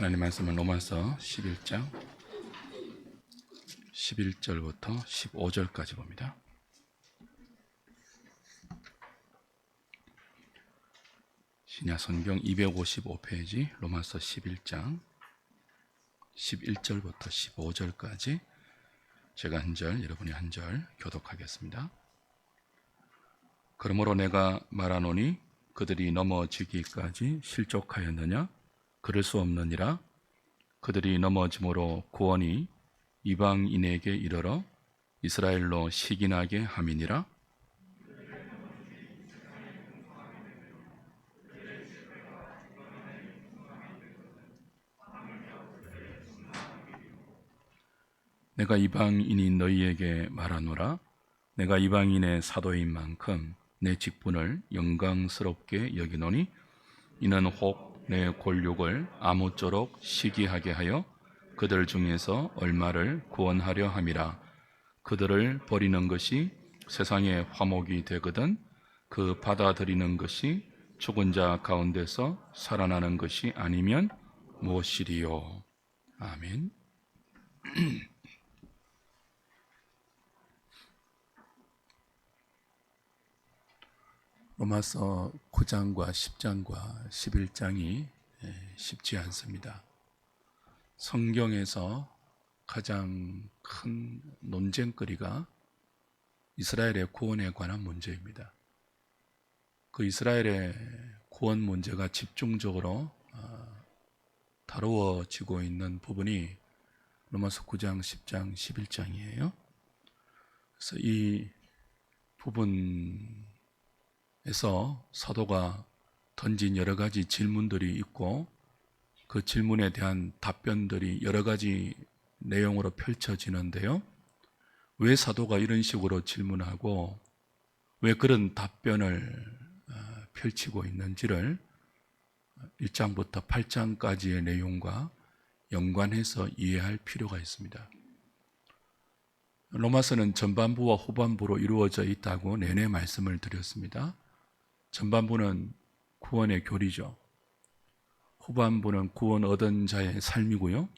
하나님 말씀은 로마서 11장 11절부터 15절까지 봅니다. 신약성경 255페이지 로마서 11장 11절부터 15절까지 제가 한 절, 여러분이 한 절 교독하겠습니다. 그러므로 내가 말하노니 그들이 넘어지기까지 실족하였느냐? 그럴 수 없느니라. 그들이 넘어짐으로 구원이 이방인에게 이르러 이스라엘로 시기나게 함이니라. 내가 이방인인 너희에게 말하노라. 내가 이방인의 사도인 만큼 내 직분을 영광스럽게 여기노니 이는 혹 내 골육을 아무쪼록 시기하게 하여 그들 중에서 얼마를 구원하려 함이라. 그들을 버리는 것이 세상의 화목이 되거든 그 받아들이는 것이 죽은 자 가운데서 살아나는 것이 아니면 무엇이리요. 아멘. 로마서 9장과 10장과 11장이 쉽지 않습니다. 성경에서 가장 큰 논쟁거리가 이스라엘의 구원에 관한 문제입니다. 그 이스라엘의 구원 문제가 집중적으로 다루어지고 있는 부분이 로마서 9장, 10장, 11장이에요. 그래서 이 부분에서 사도가 던진 여러 가지 질문들이 있고 그 질문에 대한 답변들이 여러 가지 내용으로 펼쳐지는데요. 왜 사도가 이런 식으로 질문하고 왜 그런 답변을 펼치고 있는지를 1장부터 8장까지의 내용과 연관해서 이해할 필요가 있습니다. 로마서는 전반부와 후반부로 이루어져 있다고 내내 말씀을 드렸습니다. 전반부는 구원의 교리죠. 후반부는 구원 얻은 자의 삶이고요.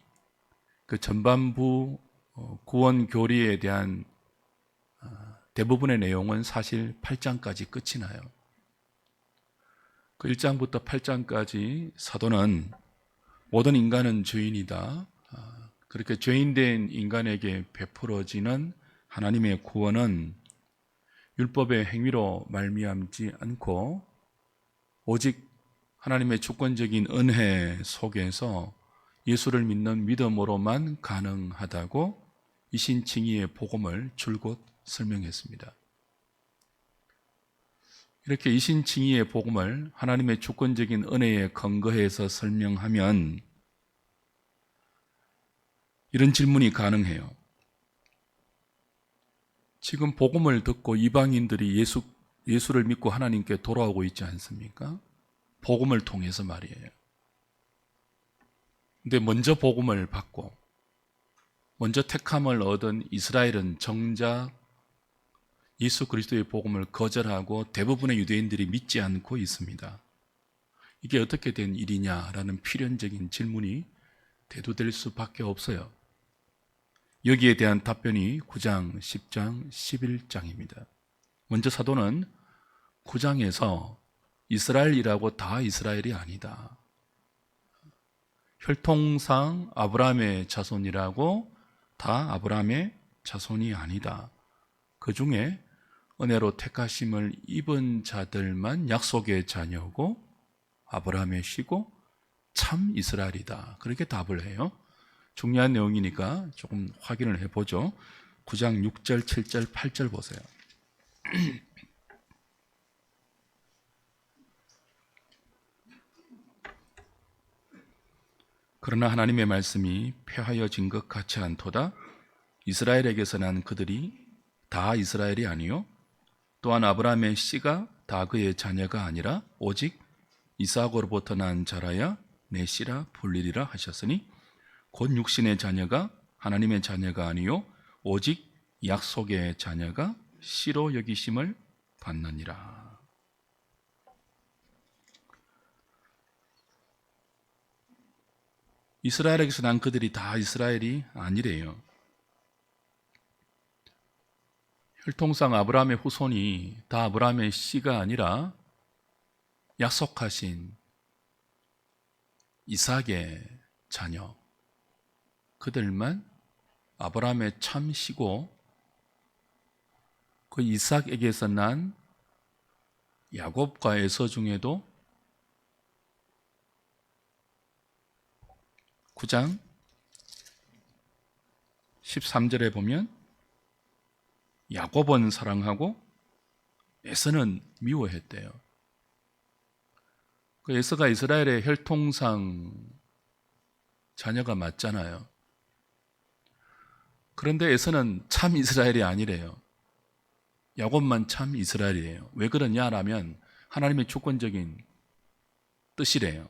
그 전반부 구원 교리에 대한 대부분의 내용은 사실 8장까지 끝이 나요. 그 1장부터 8장까지 사도는 모든 인간은 죄인이다. 그렇게 죄인된 인간에게 베풀어지는 하나님의 구원은 율법의 행위로 말미암지 않고 오직 하나님의 주권적인 은혜 속에서 예수를 믿는 믿음으로만 가능하다고 이신칭의의 복음을 줄곧 설명했습니다. 이렇게 이신칭의의 복음을 하나님의 주권적인 은혜에 근거해서 설명하면 이런 질문이 가능해요. 지금 복음을 듣고 이방인들이 예수를 믿고 하나님께 돌아오고 있지 않습니까? 복음을 통해서 말이에요. 근데 먼저 복음을 받고 먼저 택함을 얻은 이스라엘은 정작 예수 그리스도의 복음을 거절하고 대부분의 유대인들이 믿지 않고 있습니다. 이게 어떻게 된 일이냐라는 필연적인 질문이 대두될 수밖에 없어요. 여기에 대한 답변이 9장, 10장, 11장입니다. 먼저 사도는 9장에서 이스라엘이라고 다 이스라엘이 아니다. 혈통상 아브라함의 자손이라고 다 아브라함의 자손이 아니다. 그 중에 은혜로 택하심을 입은 자들만 약속의 자녀고 아브라함의 씨고 참 이스라엘이다. 그렇게 답을 해요. 중요한 내용이니까 조금 확인을 해보죠. 9장 6절, 7절, 8절 보세요. 그러나 하나님의 말씀이 폐하여진 것 같지 않도다. 이스라엘에게서 난 그들이 다 이스라엘이 아니요 또한 아브라함의 씨가 다 그의 자녀가 아니라 오직 이삭으로부터 난 자라야 내 씨라 불리리라 하셨으니 곧 육신의 자녀가 하나님의 자녀가 아니요 오직 약속의 자녀가 씨로 여기심을 받느니라. 이스라엘에게서 난 그들이 다 이스라엘이 아니래요. 혈통상 아브라함의 후손이 다 아브라함의 씨가 아니라 약속하신 이삭의 자녀, 그들만 아브라함의 참씨고 그 이삭에게서 난 야곱과 에서 중에도 9장 13절에 보면 야곱은 사랑하고 에서는 미워했대요. 그 에서가 이스라엘의 혈통상 자녀가 맞잖아요. 그런데 에서는 참 이스라엘이 아니래요. 야곱만 참 이스라엘이에요. 왜 그러냐라면 하나님의 주권적인 뜻이래요.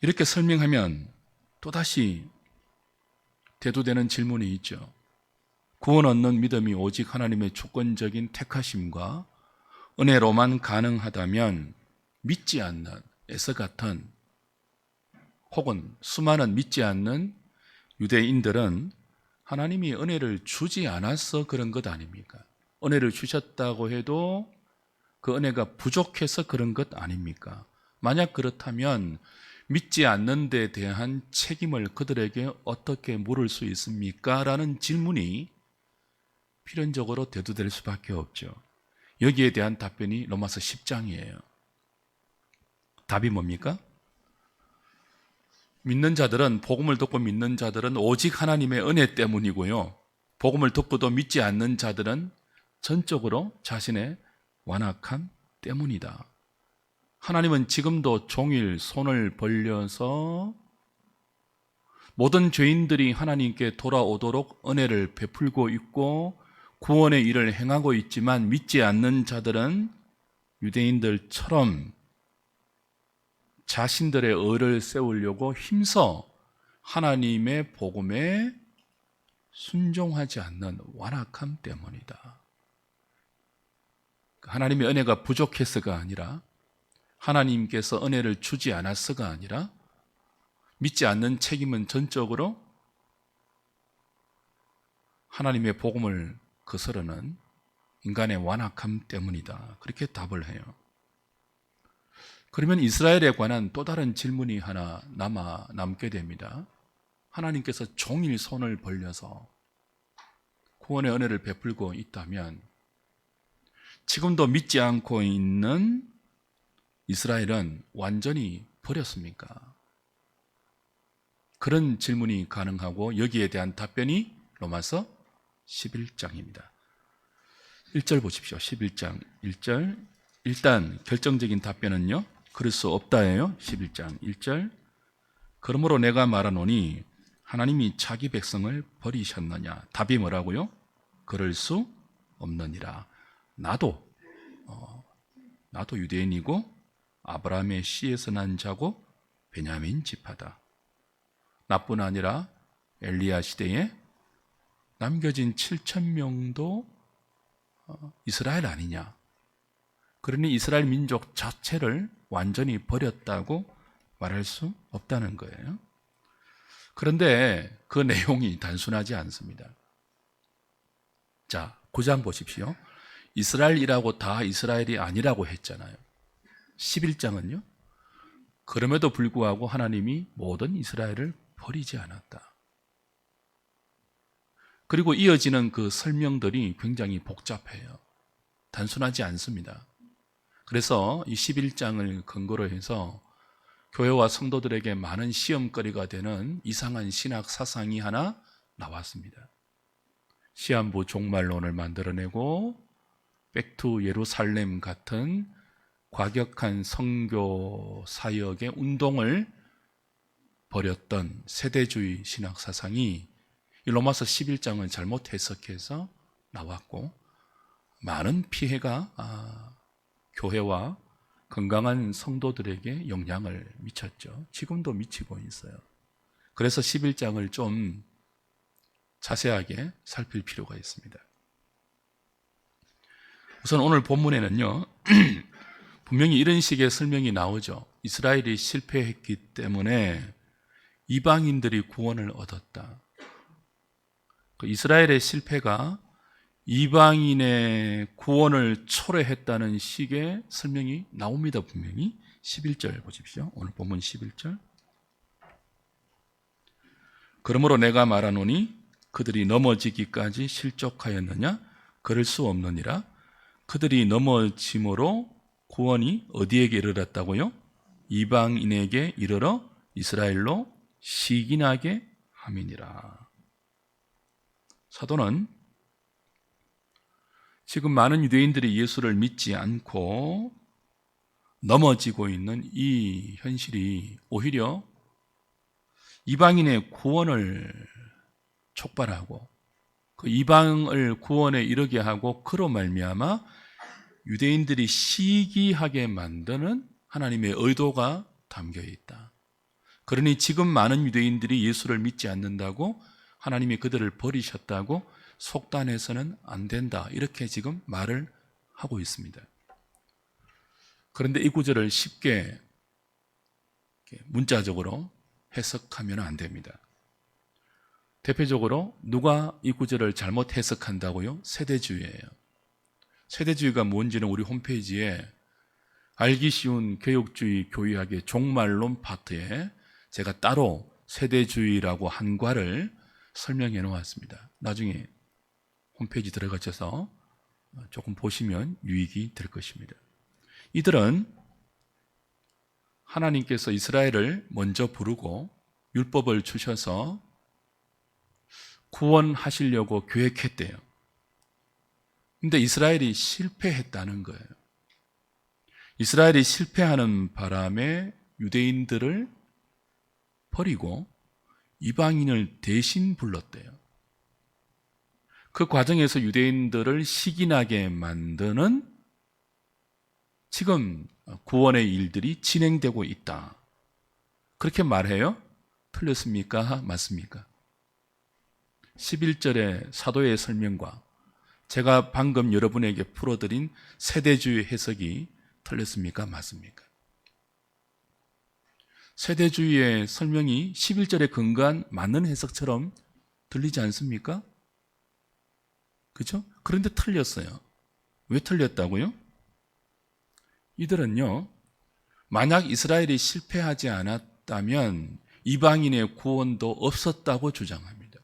이렇게 설명하면 또다시 대두되는 질문이 있죠. 구원 얻는 믿음이 오직 하나님의 주권적인 택하심과 은혜로만 가능하다면 믿지 않는 에서 같은 혹은 수많은 믿지 않는 유대인들은 하나님이 은혜를 주지 않아서 그런 것 아닙니까? 은혜를 주셨다고 해도 그 은혜가 부족해서 그런 것 아닙니까? 만약 그렇다면 믿지 않는 데 대한 책임을 그들에게 어떻게 물을 수 있습니까? 라는 질문이 필연적으로 대두될 수밖에 없죠. 여기에 대한 답변이 로마서 10장이에요. 답이 뭡니까? 믿는 자들은, 복음을 듣고 믿는 자들은 오직 하나님의 은혜 때문이고요. 복음을 듣고도 믿지 않는 자들은 전적으로 자신의 완악함 때문이다. 하나님은 지금도 종일 손을 벌려서 모든 죄인들이 하나님께 돌아오도록 은혜를 베풀고 있고 구원의 일을 행하고 있지만 믿지 않는 자들은 유대인들처럼 자신들의 의를 세우려고 힘써 하나님의 복음에 순종하지 않는 완악함 때문이다. 하나님의 은혜가 부족해서가 아니라 하나님께서 은혜를 주지 않았어가 아니라 믿지 않는 책임은 전적으로 하나님의 복음을 거스르는 인간의 완악함 때문이다. 그렇게 답을 해요. 그러면 이스라엘에 관한 또 다른 질문이 하나 남게 됩니다. 하나님께서 종일 손을 벌려서 구원의 은혜를 베풀고 있다면 지금도 믿지 않고 있는 이스라엘은 완전히 버렸습니까? 그런 질문이 가능하고 여기에 대한 답변이 로마서 11장입니다. 1절 보십시오. 11장 1절. 일단 결정적인 답변은요, 그럴 수 없다예요. 11장 1절. 그러므로 내가 말하노니 하나님이 자기 백성을 버리셨느냐? 답이 뭐라고요? 그럴 수 없느니라. 나도 유대인이고 아브라함의 씨에서 난 자고 베냐민 지파다. 나뿐 아니라 엘리야 시대에 남겨진 7,000명도 이스라엘 아니냐? 그러니 이스라엘 민족 자체를 완전히 버렸다고 말할 수 없다는 거예요. 그런데 그 내용이 단순하지 않습니다. 자, 9장 보십시오. 이스라엘이라고 다 이스라엘이 아니라고 했잖아요. 11장은요. 그럼에도 불구하고 하나님이 모든 이스라엘을 버리지 않았다. 그리고 이어지는 그 설명들이 굉장히 복잡해요. 단순하지 않습니다. 그래서 이 11장을 근거로 해서 교회와 성도들에게 많은 시험거리가 되는 이상한 신학 사상이 하나 나왔습니다. 시한부 종말론을 만들어내고 백투 예루살렘 같은 과격한 선교 사역의 운동을 벌였던 세대주의 신학 사상이 이 로마서 11장을 잘못 해석해서 나왔고 많은 피해가 교회와 건강한 성도들에게 영향을 미쳤죠. 지금도 미치고 있어요. 그래서 11장을 좀 자세하게 살필 필요가 있습니다. 우선 오늘 본문에는요, 분명히 이런 식의 설명이 나오죠. 이스라엘이 실패했기 때문에 이방인들이 구원을 얻었다. 그 이스라엘의 실패가 이방인의 구원을 초래했다는 식의 설명이 나옵니다. 분명히 11절 보십시오. 오늘 본문 11절. 그러므로 내가 말하노니 그들이 넘어지기까지 실족하였느냐? 그럴 수 없느니라. 그들이 넘어짐으로 구원이 어디에게 이르렀다고요? 이방인에게 이르러 이스라엘로 시기나게 함이니라. 사도는 지금 많은 유대인들이 예수를 믿지 않고 넘어지고 있는 이 현실이 오히려 이방인의 구원을 촉발하고 그 이방을 구원에 이르게 하고 그로 말미암아 유대인들이 시기하게 만드는 하나님의 의도가 담겨 있다. 그러니 지금 많은 유대인들이 예수를 믿지 않는다고 하나님이 그들을 버리셨다고 속단해서는 안 된다. 이렇게 지금 말을 하고 있습니다. 그런데 이 구절을 쉽게 문자적으로 해석하면 안 됩니다. 대표적으로 누가 이 구절을 잘못 해석한다고요? 세대주의예요. 세대주의가 뭔지는 우리 홈페이지에 알기 쉬운 교육주의 교의학의 종말론 파트에 제가 따로 세대주의라고 한 과를 설명해 놓았습니다. 나중에 홈페이지 들어가셔서 조금 보시면 유익이 될 것입니다. 이들은 하나님께서 이스라엘을 먼저 부르고 율법을 주셔서 구원하시려고 계획했대요. 근데 이스라엘이 실패했다는 거예요. 이스라엘이 실패하는 바람에 유대인들을 버리고 이방인을 대신 불렀대요. 그 과정에서 유대인들을 시기나게 만드는 지금 구원의 일들이 진행되고 있다. 그렇게 말해요? 틀렸습니까? 맞습니까? 11절의 사도의 설명과 제가 방금 여러분에게 풀어드린 세대주의 해석이 틀렸습니까? 맞습니까? 세대주의의 설명이 11절에 근거한 맞는 해석처럼 들리지 않습니까? 그렇죠? 그런데 틀렸어요. 왜 틀렸다고요? 이들은요, 만약 이스라엘이 실패하지 않았다면 이방인의 구원도 없었다고 주장합니다.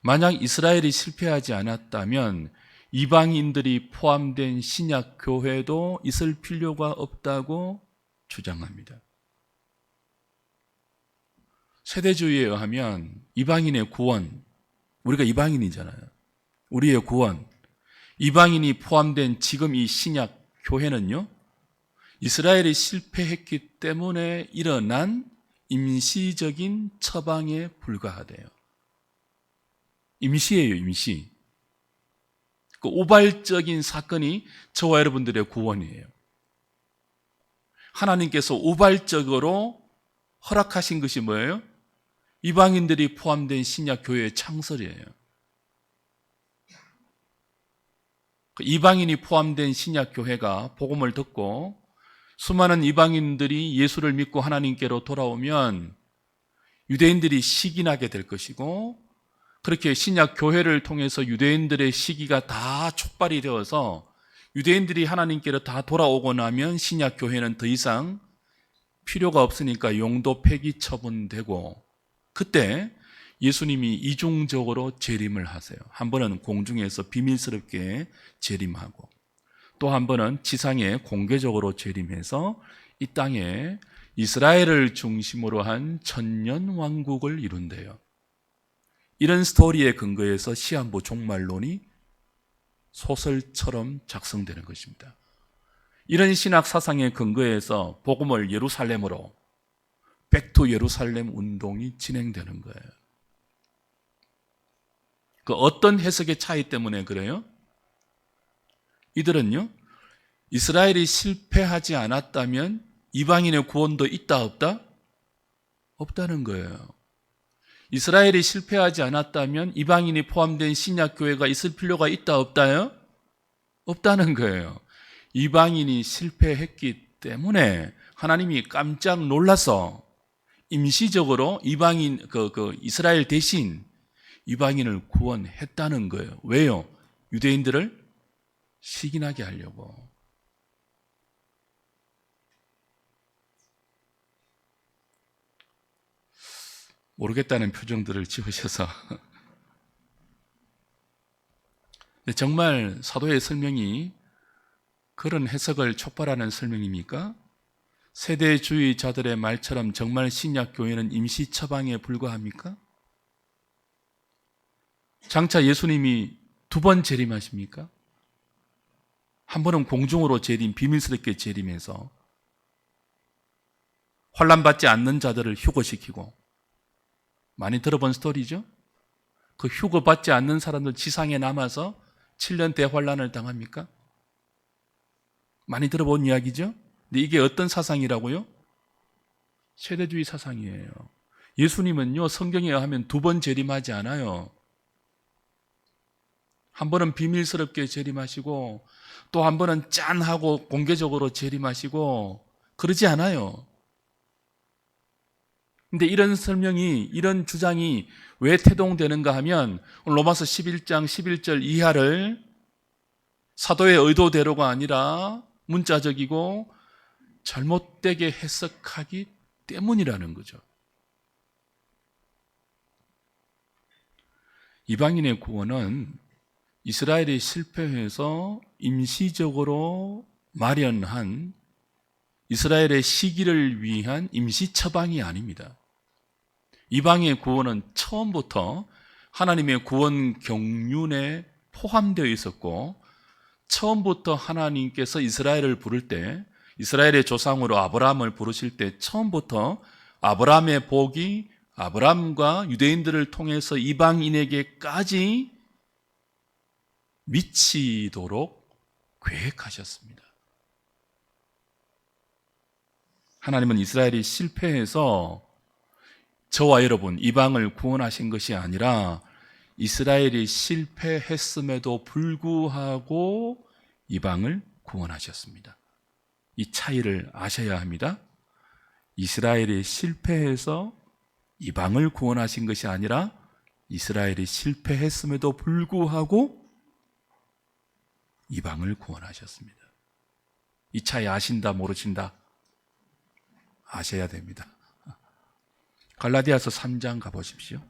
만약 이스라엘이 실패하지 않았다면 이방인들이 포함된 신약 교회도 있을 필요가 없다고 주장합니다. 세대주의에 의하면 이방인의 구원, 우리가 이방인이잖아요. 우리의 구원, 이방인이 포함된 지금 이 신약 교회는요, 이스라엘이 실패했기 때문에 일어난 임시적인 처방에 불과하대요. 임시예요, 임시. 그 우발적인 사건이 저와 여러분들의 구원이에요. 하나님께서 우발적으로 허락하신 것이 뭐예요? 이방인들이 포함된 신약 교회의 창설이에요. 이방인이 포함된 신약 교회가 복음을 듣고 수많은 이방인들이 예수를 믿고 하나님께로 돌아오면 유대인들이 시기나게 될 것이고, 그렇게 신약 교회를 통해서 유대인들의 시기가 다 촉발이 되어서 유대인들이 하나님께로 다 돌아오고 나면 신약 교회는 더 이상 필요가 없으니까 용도 폐기 처분되고, 그때 예수님이 이중적으로 재림을 하세요. 한 번은 공중에서 비밀스럽게 재림하고, 또 한 번은 지상에 공개적으로 재림해서 이 땅에 이스라엘을 중심으로 한 천년 왕국을 이룬대요. 이런 스토리에 근거해서 시한부 종말론이 소설처럼 작성되는 것입니다. 이런 신학 사상에 근거해서 복음을 예루살렘으로, 백투 예루살렘 운동이 진행되는 거예요. 그 어떤 해석의 차이 때문에 그래요? 이들은요, 이스라엘이 실패하지 않았다면 이방인의 구원도 있다 없다? 없다는 거예요. 이스라엘이 실패하지 않았다면 이방인이 포함된 신약교회가 있을 필요가 있다 없다요? 없다는 거예요. 이방인이 실패했기 때문에 하나님이 깜짝 놀라서 임시적으로 이방인 이스라엘 대신 이방인을 구원했다는 거예요. 왜요? 유대인들을 시기나게 하려고. 모르겠다는 표정들을 지으셔서 정말 사도의 설명이 그런 해석을 촉발하는 설명입니까? 세대주의자들의 말처럼 정말 신약교회는 임시 처방에 불과합니까? 장차 예수님이 2번 재림하십니까? 한 번은 공중으로 비밀스럽게 재림해서 환난받지 않는 자들을 휴거시키고, 많이 들어본 스토리죠? 그 휴거받지 않는 사람들 지상에 남아서 7년 대환란을 당합니까? 많이 들어본 이야기죠? 근데 이게 어떤 사상이라고요? 세대주의 사상이에요. 예수님은요, 성경에 의하면 2번 재림하지 않아요. 한 번은 비밀스럽게 재림하시고 또 한 번은 짠하고 공개적으로 재림하시고 그러지 않아요. 근데 이런 설명이, 이런 주장이 왜 태동되는가 하면 로마서 11장 11절 이하를 사도의 의도대로가 아니라 문자적이고 잘못되게 해석하기 때문이라는 거죠. 이방인의 구원은 이스라엘이 실패해서 임시적으로 마련한 이스라엘의 시기를 위한 임시 처방이 아닙니다. 이방의 구원은 처음부터 하나님의 구원 경륜에 포함되어 있었고, 처음부터 하나님께서 이스라엘을 부를 때, 이스라엘의 조상으로 아브라함을 부르실 때 처음부터 아브라함의 복이 아브라함과 유대인들을 통해서 이방인에게까지 미치도록 계획하셨습니다. 하나님은 이스라엘이 실패해서 저와 여러분 이방을 구원하신 것이 아니라 이스라엘이 실패했음에도 불구하고 이방을 구원하셨습니다. 이 차이를 아셔야 합니다. 이스라엘이 실패해서 이방을 구원하신 것이 아니라 이스라엘이 실패했음에도 불구하고 이방을 구원하셨습니다. 이 차이 아신다 모르신다? 아셔야 됩니다. 갈라디아서 3장 가보십시오.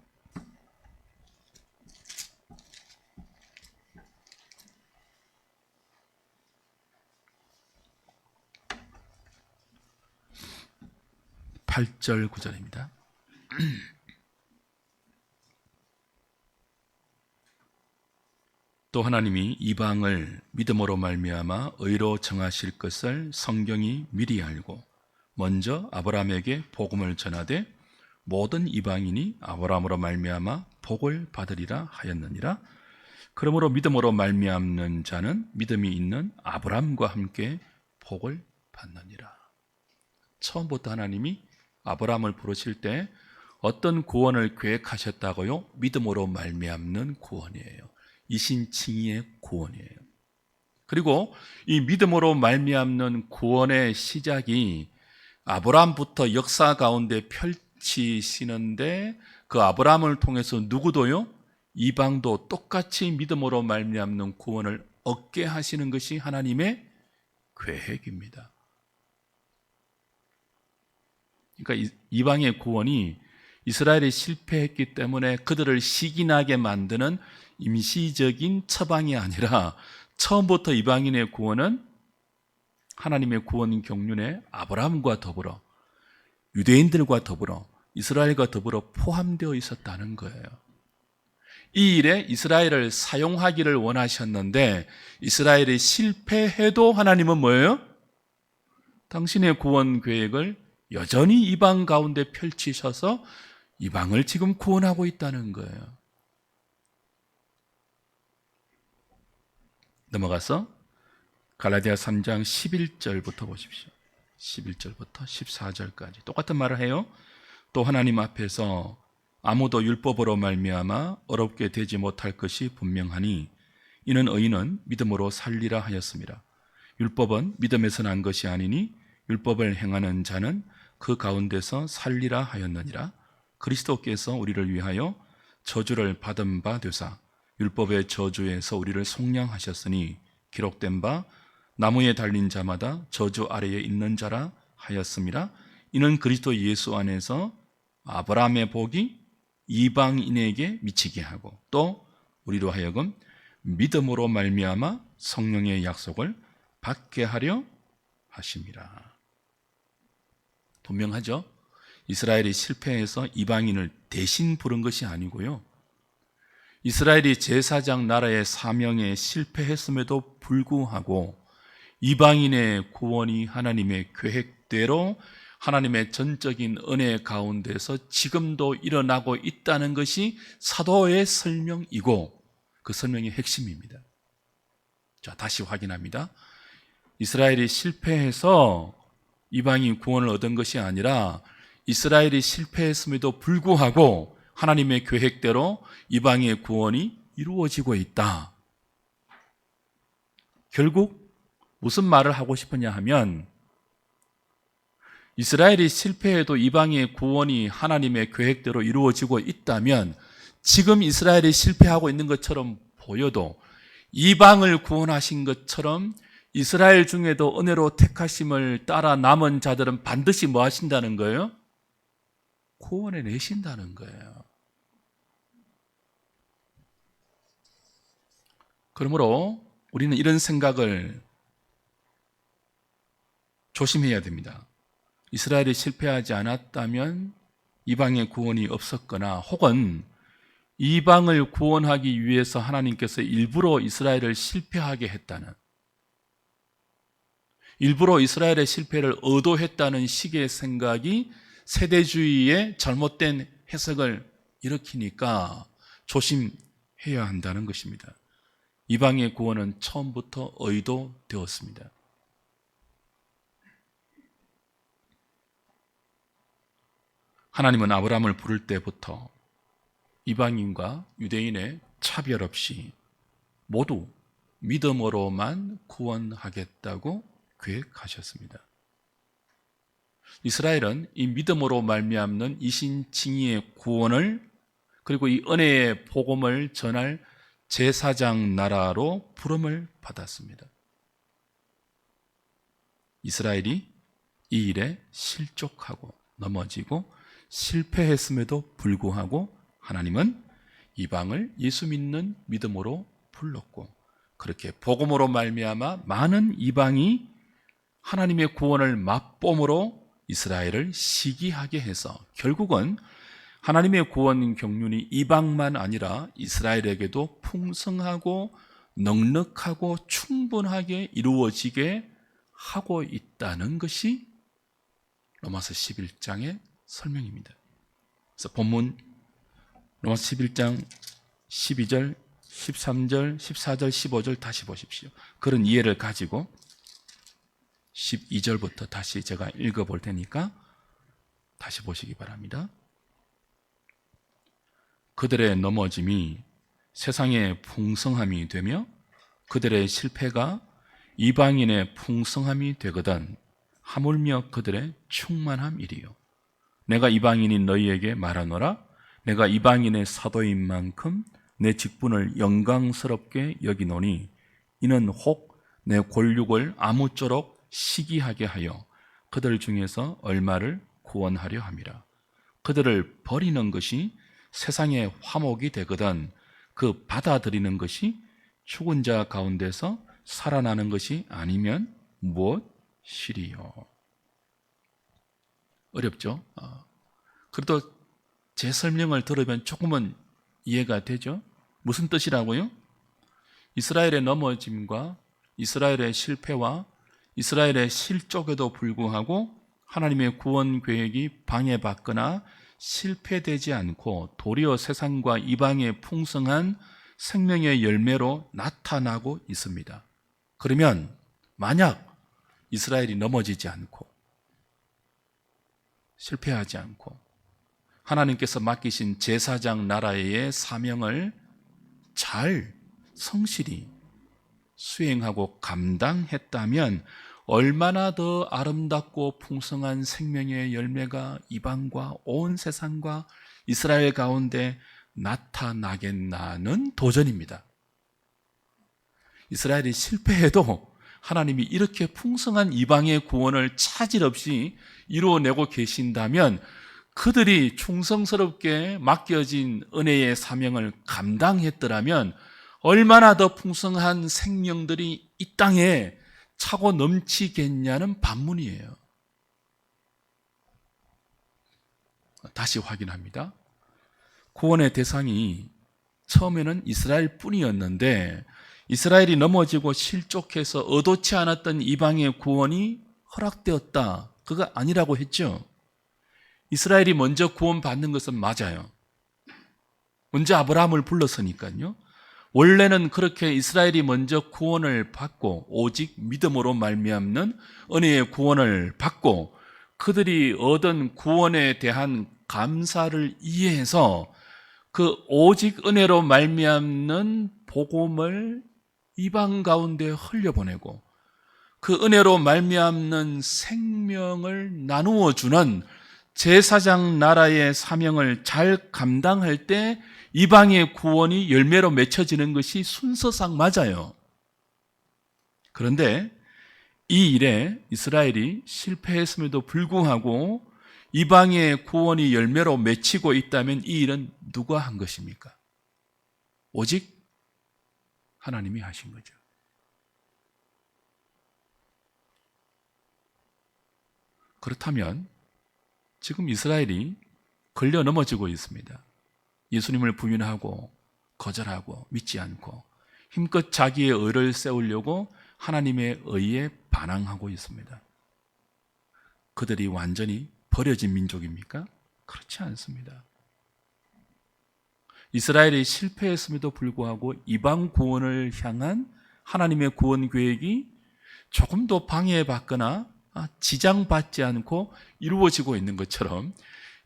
(8절) (9절입니다) 또 하나님이 이방을 믿음으로 말미암아 의로 정하실 것을 성경이 미리 알고 먼저 아브라함에게 복음을 전하되 모든 이방인이 아브라함으로 말미암아 복을 받으리라 하였느니라. 그러므로 믿음으로 말미암는 자는 믿음이 있는 아브라함과 함께 복을 받느니라. 처음부터 하나님이 아브라함을 부르실 때 어떤 구원을 계획하셨다고요? 믿음으로 말미암는 구원이에요. 이신칭의의 구원이에요. 그리고 이 믿음으로 말미암는 구원의 시작이 아브라함부터 역사 가운데 펼치시는데, 그 아브라함을 통해서 누구도요? 이방도 똑같이 믿음으로 말미암는 구원을 얻게 하시는 것이 하나님의 계획입니다. 그러니까 이방의 구원이 이스라엘이 실패했기 때문에 그들을 시기나게 만드는 임시적인 처방이 아니라 처음부터 이방인의 구원은 하나님의 구원 경륜에 아브라함과 더불어 유대인들과 더불어 이스라엘과 더불어 포함되어 있었다는 거예요. 이 일에 이스라엘을 사용하기를 원하셨는데 이스라엘이 실패해도 하나님은 뭐예요? 당신의 구원 계획을 여전히 이방 가운데 펼치셔서 이방을 지금 구원하고 있다는 거예요. 넘어가서 갈라디아 3장 11절부터 보십시오. 11절부터 14절까지 똑같은 말을 해요. 또 하나님 앞에서 아무도 율법으로 말미암아 어렵게 되지 못할 것이 분명하니 이는 의인은 믿음으로 살리라 하였습니다. 율법은 믿음에서 난 것이 아니니 율법을 행하는 자는 그 가운데서 살리라 하였느니라. 그리스도께서 우리를 위하여 저주를 받은 바 되사 율법의 저주에서 우리를 속량하셨으니 기록된 바 나무에 달린 자마다 저주 아래에 있는 자라 하였습니다. 이는 그리스도 예수 안에서 아브라함의 복이 이방인에게 미치게 하고 또 우리로 하여금 믿음으로 말미암아 성령의 약속을 받게 하려 하심이라. 분명하죠? 이스라엘이 실패해서 이방인을 대신 부른 것이 아니고요. 이스라엘이 제사장 나라의 사명에 실패했음에도 불구하고 이방인의 구원이 하나님의 계획대로 하나님의 전적인 은혜 가운데서 지금도 일어나고 있다는 것이 사도의 설명이고 그 설명의 핵심입니다. 자, 다시 확인합니다. 이스라엘이 실패해서 이방인 구원을 얻은 것이 아니라 이스라엘이 실패했음에도 불구하고 하나님의 계획대로 이방의 구원이 이루어지고 있다. 결국 무슨 말을 하고 싶으냐 하면 이스라엘이 실패해도 이방의 구원이 하나님의 계획대로 이루어지고 있다면 지금 이스라엘이 실패하고 있는 것처럼 보여도 이방을 구원하신 것처럼 이스라엘 중에도 은혜로 택하심을 따라 남은 자들은 반드시 뭐 하신다는 거예요? 구원해 내신다는 거예요. 그러므로 우리는 이런 생각을 조심해야 됩니다. 이스라엘이 실패하지 않았다면 이방의 구원이 없었거나 혹은 이방을 구원하기 위해서 하나님께서 일부러 이스라엘을 실패하게 했다는, 일부러 이스라엘의 실패를 의도했다는 식의 생각이 세대주의의 잘못된 해석을 일으키니까 조심해야 한다는 것입니다. 이방의 구원은 처음부터 의도되었습니다. 하나님은 아브라함을 부를 때부터 이방인과 유대인의 차별 없이 모두 믿음으로만 구원하겠다고 계획하셨습니다. 이스라엘은 이 믿음으로 말미암는 이신칭의의 구원을 그리고 이 은혜의 복음을 전할 제사장 나라로 부름을 받았습니다. 이스라엘이 이 일에 실족하고 넘어지고 실패했음에도 불구하고 하나님은 이방을 예수 믿는 믿음으로 불렀고 그렇게 복음으로 말미암아 많은 이방이 하나님의 구원을 맛봄으로 이스라엘을 시기하게 해서 결국은 하나님의 구원 경륜이 이방만 아니라 이스라엘에게도 풍성하고 넉넉하고 충분하게 이루어지게 하고 있다는 것이 로마서 11장의 설명입니다. 그래서 본문 로마서 11장 12절, 13절, 14절, 15절 다시 보십시오. 그런 이해를 가지고 12절부터 다시 제가 읽어볼 테니까 다시 보시기 바랍니다. 그들의 넘어짐이 세상의 풍성함이 되며 그들의 실패가 이방인의 풍성함이 되거든 하물며 그들의 충만함이리요. 내가 이방인인 너희에게 말하노라. 내가 이방인의 사도인 만큼 내 직분을 영광스럽게 여기노니 이는 혹 내 권력을 아무쪼록 시기하게 하여 그들 중에서 얼마를 구원하려 함이라. 그들을 버리는 것이 세상의 화목이 되거든 그 받아들이는 것이 죽은 자 가운데서 살아나는 것이 아니면 무엇이리요. 어렵죠? 그래도 제 설명을 들으면 조금은 이해가 되죠? 무슨 뜻이라고요? 이스라엘의 넘어짐과 이스라엘의 실패와 이스라엘의 실족에도 불구하고 하나님의 구원 계획이 방해받거나 실패되지 않고 도리어 세상과 이방의 풍성한 생명의 열매로 나타나고 있습니다. 그러면 만약 이스라엘이 넘어지지 않고 실패하지 않고 하나님께서 맡기신 제사장 나라의 사명을 잘 성실히 수행하고 감당했다면 얼마나 더 아름답고 풍성한 생명의 열매가 이방과 온 세상과 이스라엘 가운데 나타나겠나는 도전입니다. 이스라엘이 실패해도 하나님이 이렇게 풍성한 이방의 구원을 차질 없이 이루어내고 계신다면 그들이 충성스럽게 맡겨진 은혜의 사명을 감당했더라면 얼마나 더 풍성한 생명들이 이 땅에 차고 넘치겠냐는 반문이에요. 다시 확인합니다. 구원의 대상이 처음에는 이스라엘 뿐이었는데 이스라엘이 넘어지고 실족해서 의도치 않았던 이방의 구원이 허락되었다. 그거 아니라고 했죠. 이스라엘이 먼저 구원받는 것은 맞아요. 먼저 아브라함을 불렀으니까요. 원래는 그렇게 이스라엘이 먼저 구원을 받고 오직 믿음으로 말미암는 은혜의 구원을 받고 그들이 얻은 구원에 대한 감사를 이해해서 그 오직 은혜로 말미암는 복음을 이방 가운데 흘려보내고 그 은혜로 말미암는 생명을 나누어 주는 제사장 나라의 사명을 잘 감당할 때 이방의 구원이 열매로 맺혀지는 것이 순서상 맞아요. 그런데 이 일에 이스라엘이 실패했음에도 불구하고 이방의 구원이 열매로 맺히고 있다면 이 일은 누가 한 것입니까? 오직 하나님이 하신 거죠. 그렇다면 지금 이스라엘이 걸려 넘어지고 있습니다. 예수님을 부인하고 거절하고 믿지 않고 힘껏 자기의 의를 세우려고 하나님의 의에 반항하고 있습니다. 그들이 완전히 버려진 민족입니까? 그렇지 않습니다. 이스라엘이 실패했음에도 불구하고 이방 구원을 향한 하나님의 구원 계획이 조금도 방해받거나 지장받지 않고 이루어지고 있는 것처럼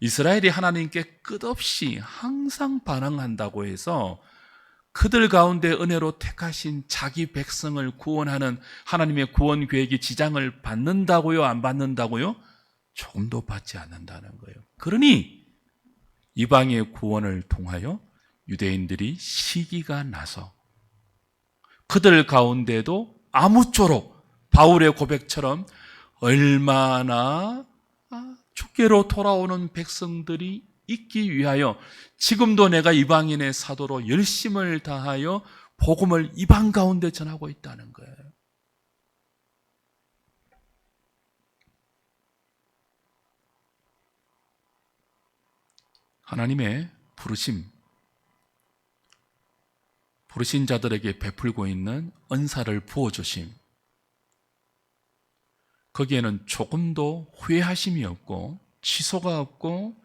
이스라엘이 하나님께 끝없이 항상 반항한다고 해서 그들 가운데 은혜로 택하신 자기 백성을 구원하는 하나님의 구원 계획이 지장을 받는다고요? 안 받는다고요? 조금도 받지 않는다는 거예요. 그러니 이방의 구원을 통하여 유대인들이 시기가 나서 그들 가운데도 아무쪼록 바울의 고백처럼 얼마나 주께로 돌아오는 백성들이 있기 위하여 지금도 내가 이방인의 사도로 열심을 다하여 복음을 이방 가운데 전하고 있다는 거예요. 하나님의 부르신 자들에게 베풀고 있는 은사를 부어주심, 거기에는 조금도 후회하심이 없고 취소가 없고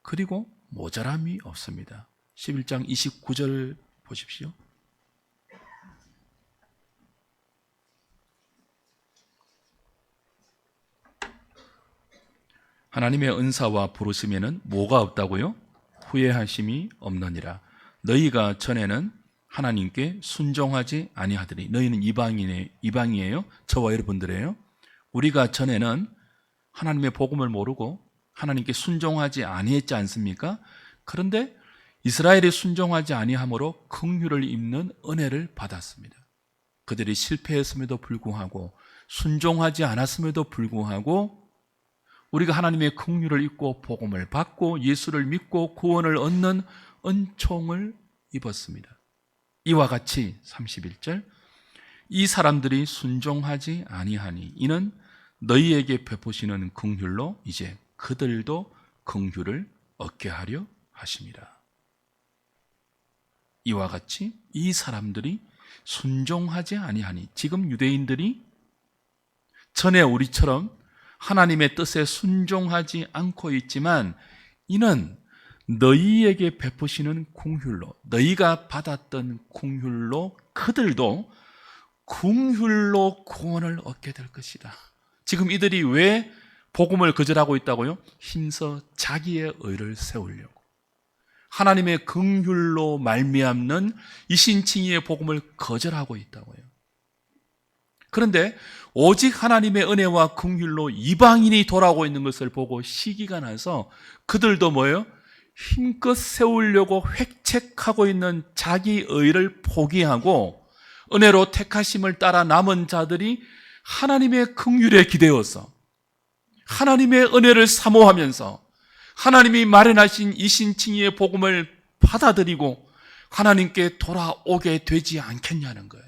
그리고 모자람이 없습니다. 11장 29절 보십시오. 하나님의 은사와 부르심에는 뭐가 없다고요? 후회하심이 없느니라. 너희가 전에는 하나님께 순종하지 아니하더니, 너희는 이방이에요. 저와 여러분들이에요. 우리가 전에는 하나님의 복음을 모르고 하나님께 순종하지 아니했지 않습니까? 그런데 이스라엘이 순종하지 아니함으로 긍휼을 입는 은혜를 받았습니다. 그들이 실패했음에도 불구하고 순종하지 않았음에도 불구하고 우리가 하나님의 긍휼을 입고 복음을 받고 예수를 믿고 구원을 얻는 은총을 입었습니다. 이와 같이 31절, 이 사람들이 순종하지 아니하니 이는 너희에게 베푸시는 긍휼로 이제 그들도 긍휼을 얻게 하려 하심이라. 이와 같이 이 사람들이 순종하지 아니하니, 지금 유대인들이 전에 우리처럼 하나님의 뜻에 순종하지 않고 있지만 이는 너희에게 베푸시는 긍휼로, 너희가 받았던 긍휼로 그들도 긍휼로 구원을 얻게 될 것이다. 지금 이들이 왜 복음을 거절하고 있다고요? 힘써 자기의 의를 세우려고, 하나님의 긍휼로 말미암는 이신칭의의 복음을 거절하고 있다고요. 그런데 오직 하나님의 은혜와 긍휼로 이방인이 돌아오고 있는 것을 보고 시기가 나서 그들도 뭐예요? 힘껏 세우려고 획책하고 있는 자기 의를 포기하고 은혜로 택하심을 따라 남은 자들이 하나님의 긍휼에 기대어서 하나님의 은혜를 사모하면서 하나님이 마련하신 이신칭의의 복음을 받아들이고 하나님께 돌아오게 되지 않겠냐는 거예요.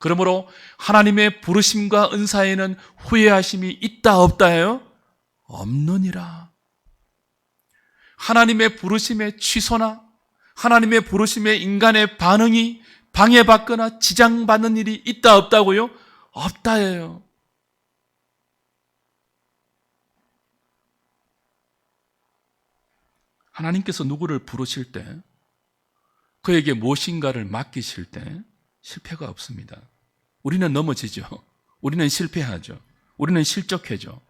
그러므로 하나님의 부르심과 은사에는 후회하심이 있다 없다예요? 없느니라. 하나님의 부르심의 취소나 하나님의 부르심의 인간의 반응이 방해받거나 지장받는 일이 있다 없다고요? 없다예요. 하나님께서 누구를 부르실 때 그에게 무엇인가를 맡기실 때 실패가 없습니다. 우리는 넘어지죠. 우리는 실패하죠. 우리는 실족해죠.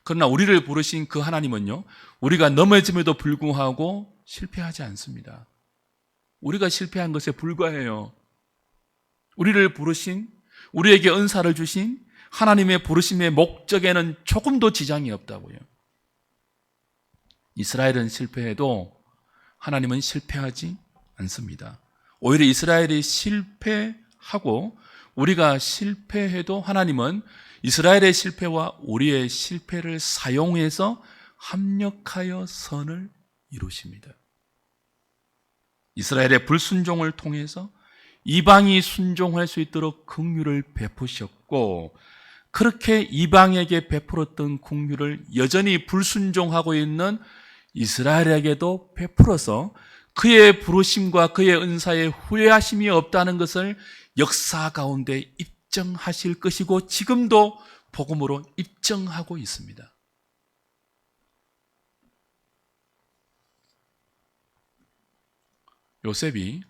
그러나 우리를 부르신 그 하나님은요, 우리가 넘어짐에도 불구하고 실패하지 않습니다. 우리가 실패한 것에 불과해요. 우리를 부르신, 우리에게 은사를 주신 하나님의 부르심의 목적에는 조금도 지장이 없다고요. 이스라엘은 실패해도 하나님은 실패하지 않습니다. 오히려 이스라엘이 실패하고 우리가 실패해도 하나님은 이스라엘의 실패와 우리의 실패를 사용해서 합력하여 선을 이루십니다. 이스라엘의 불순종을 통해서 이방이 순종할 수 있도록 긍휼을 베푸셨고, 그렇게 이방에게 베풀었던 긍휼을 여전히 불순종하고 있는 이스라엘에게도 베풀어서 그의 부르심과 그의 은사에 후회하심이 없다는 것을 역사 가운데 입증하실 것이고 지금도 복음으로 입증하고 있습니다. 요셉이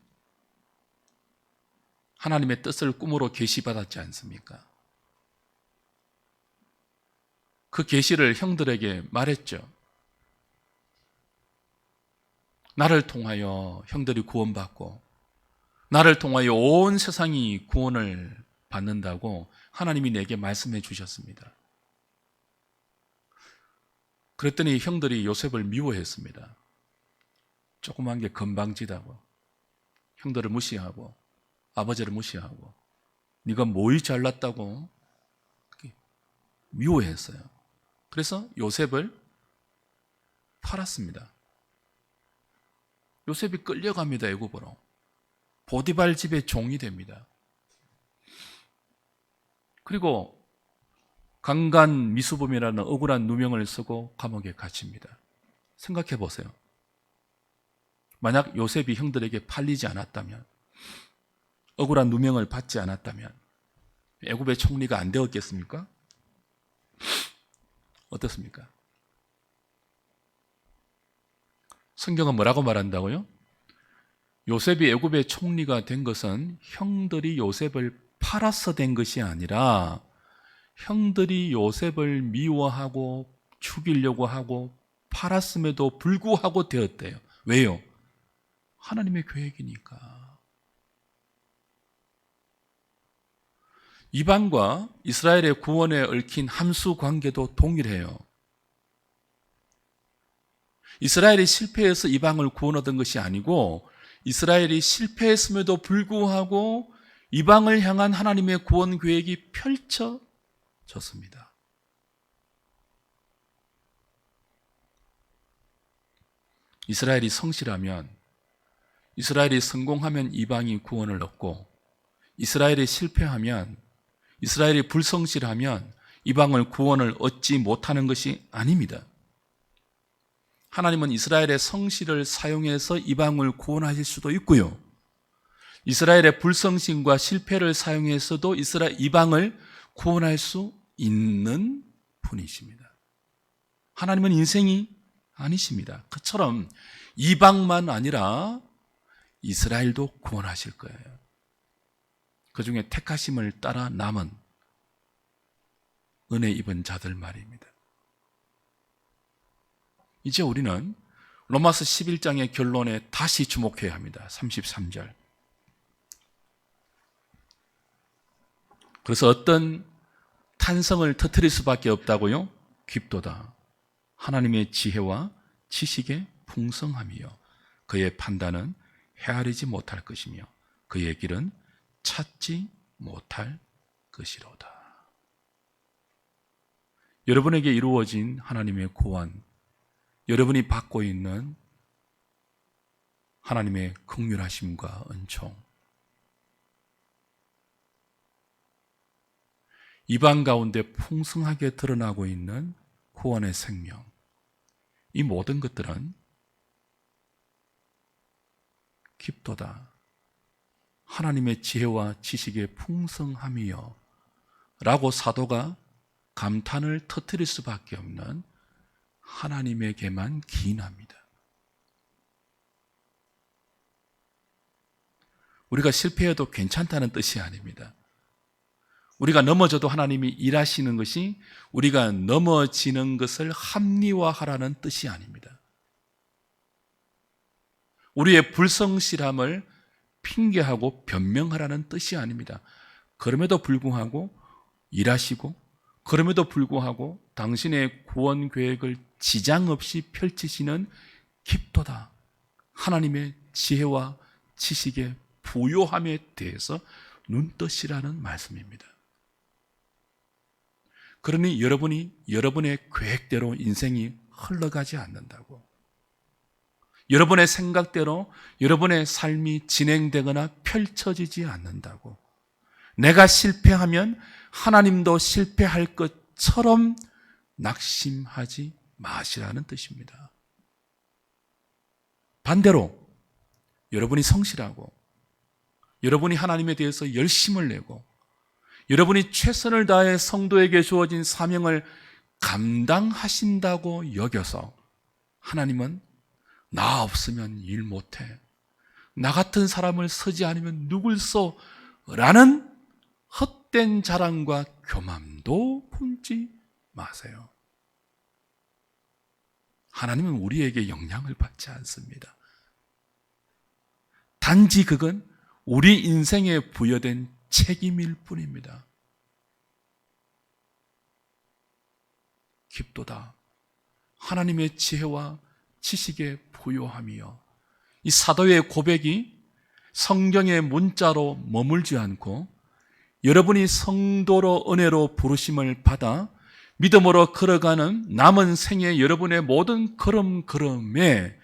하나님의 뜻을 꿈으로 계시받았지 않습니까? 그 계시를 형들에게 말했죠. 나를 통하여 형들이 구원받고 나를 통하여 온 세상이 구원을 받는다고 하나님이 내게 말씀해 주셨습니다. 그랬더니 형들이 요셉을 미워했습니다. 조그만 게 건방지다고, 형들을 무시하고 아버지를 무시하고 네가 뭐이 잘났다고 미워했어요. 그래서 요셉을 팔았습니다. 요셉이 끌려갑니다. 애굽으로. 보디발 집의 종이 됩니다. 그리고 강간 미수범이라는 억울한 누명을 쓰고 감옥에 갇힙니다. 생각해 보세요. 만약 요셉이 형들에게 팔리지 않았다면, 억울한 누명을 받지 않았다면 애굽의 총리가 안 되었겠습니까? 어떻습니까? 성경은 뭐라고 말한다고요? 요셉이 애굽의 총리가 된 것은 형들이 요셉을 팔아서 된 것이 아니라 형들이 요셉을 미워하고 죽이려고 하고 팔았음에도 불구하고 되었대요. 왜요? 하나님의 계획이니까. 이방과 이스라엘의 구원에 얽힌 함수 관계도 동일해요. 이스라엘이 실패해서 이방을 구원 얻은 것이 아니고 이스라엘이 실패했음에도 불구하고 이방을 향한 하나님의 구원 계획이 펼쳐졌습니다. 이스라엘이 성실하면, 이스라엘이 성공하면 이방이 구원을 얻고, 이스라엘이 실패하면, 이스라엘이 불성실하면 이방을 구원을 얻지 못하는 것이 아닙니다. 하나님은 이스라엘의 성실을 사용해서 이방을 구원하실 수도 있고요, 이스라엘의 불성심과 실패를 사용해서도 이방을 구원할 수 있는 분이십니다. 하나님은 인생이 아니십니다. 그처럼 이방만 아니라 이스라엘도 구원하실 거예요. 그 중에 택하심을 따라 남은 은혜 입은 자들 말입니다. 이제 우리는 로마서 11장의 결론에 다시 주목해야 합니다. 33절. 그래서 어떤 탄성을 터뜨릴 수밖에 없다고요? 깊도다. 하나님의 지혜와 지식의 풍성함이요. 그의 판단은 헤아리지 못할 것이며 그의 길은 찾지 못할 것이로다. 여러분에게 이루어진 하나님의 구원, 여러분이 받고 있는 하나님의 긍휼하심과 은총, 이방 가운데 풍성하게 드러나고 있는 구원의 생명, 이 모든 것들은 깊도다. 하나님의 지혜와 지식의 풍성함이요 라고 사도가 감탄을 터뜨릴 수밖에 없는 하나님에게만 기인합니다. 우리가 실패해도 괜찮다는 뜻이 아닙니다. 우리가 넘어져도 하나님이 일하시는 것이 우리가 넘어지는 것을 합리화하라는 뜻이 아닙니다. 우리의 불성실함을 핑계하고 변명하라는 뜻이 아닙니다. 그럼에도 불구하고 일하시고, 그럼에도 불구하고 당신의 구원 계획을 지장 없이 펼치시는 깊도다. 하나님의 지혜와 지식의 부요함에 대해서 눈떠시라는 말씀입니다. 그러니 여러분이 여러분의 계획대로 인생이 흘러가지 않는다고, 여러분의 생각대로 여러분의 삶이 진행되거나 펼쳐지지 않는다고, 내가 실패하면 하나님도 실패할 것처럼 낙심하지 마시라는 뜻입니다. 반대로 여러분이 성실하고, 여러분이 하나님에 대해서 열심을 내고, 여러분이 최선을 다해 성도에게 주어진 사명을 감당하신다고 여겨서 하나님은 나 없으면 일 못해, 나 같은 사람을 쓰지 않으면 누굴 써? 라는 헛된 자랑과 교만도 품지 마세요. 하나님은 우리에게 영향을 받지 않습니다. 단지 그건 우리 인생에 부여된 책임일 뿐입니다. 깊도다. 하나님의 지혜와 지식의 부요함이요. 이 사도의 고백이 성경의 문자로 머물지 않고 여러분이 성도로 은혜로 부르심을 받아 믿음으로 걸어가는 남은 생애 여러분의 모든 걸음걸음에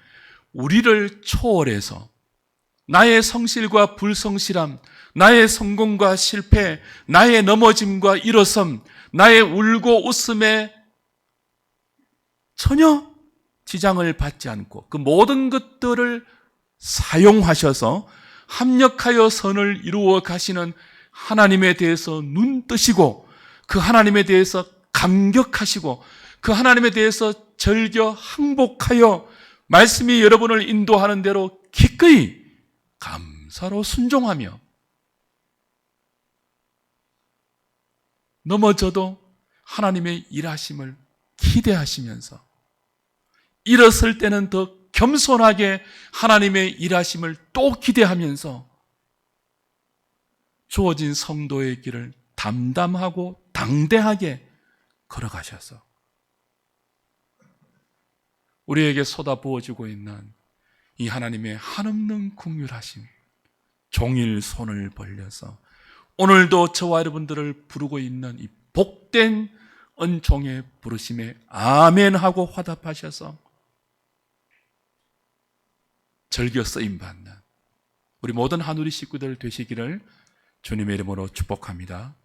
우리를 초월해서 나의 성실과 불성실함, 나의 성공과 실패, 나의 넘어짐과 일어섬, 나의 울고 웃음에 전혀 지장을 받지 않고 그 모든 것들을 사용하셔서 합력하여 선을 이루어 가시는 하나님에 대해서 눈 뜨시고, 그 하나님에 대해서 감격하시고, 그 하나님에 대해서 절겨 항복하여 말씀이 여러분을 인도하는 대로 기꺼이 감사로 순종하며, 넘어져도 하나님의 일하심을 기대하시면서, 일었을 때는 더 겸손하게 하나님의 일하심을 또 기대하면서 주어진 성도의 길을 담담하고 당대하게 걸어가셔서 우리에게 쏟아부어지고 있는 이 하나님의 한없는 긍휼하심, 종일 손을 벌려서 오늘도 저와 여러분들을 부르고 있는 이 복된 은총의 부르심에 아멘하고 화답하셔서 절겨 쓰임받는 우리 모든 하누리 식구들 되시기를 주님의 이름으로 축복합니다.